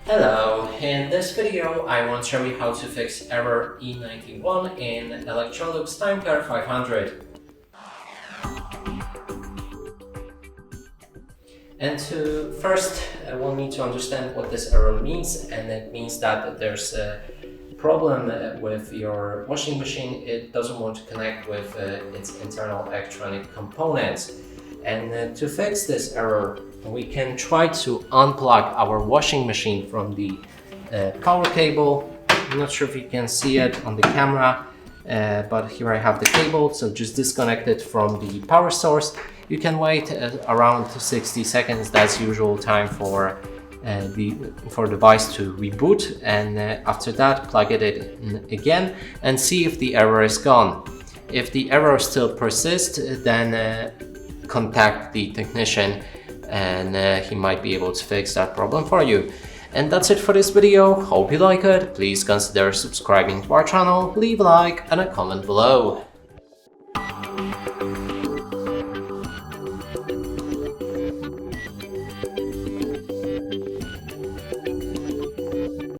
Hello, in this video I want to show you how to fix error E91 in Electrolux TimeCare 500. And first we'll need to understand what this error means, and it means that there's a problem with your washing machine. It doesn't want to connect with its internal electronic components. And to fix this error, we can try to unplug our washing machine from the power cable. I'm not sure if you can see it on the camera, but here I have the cable, so just disconnect it from the power source. You can wait around 60 seconds, that's usual time for the device to reboot, and after that plug it in again and see if the error is gone. If the error still persists, then contact the technician and he might be able to fix that problem for you. And that's it for this video. Hope you like it. Please consider subscribing to our channel, leave a like and a comment below.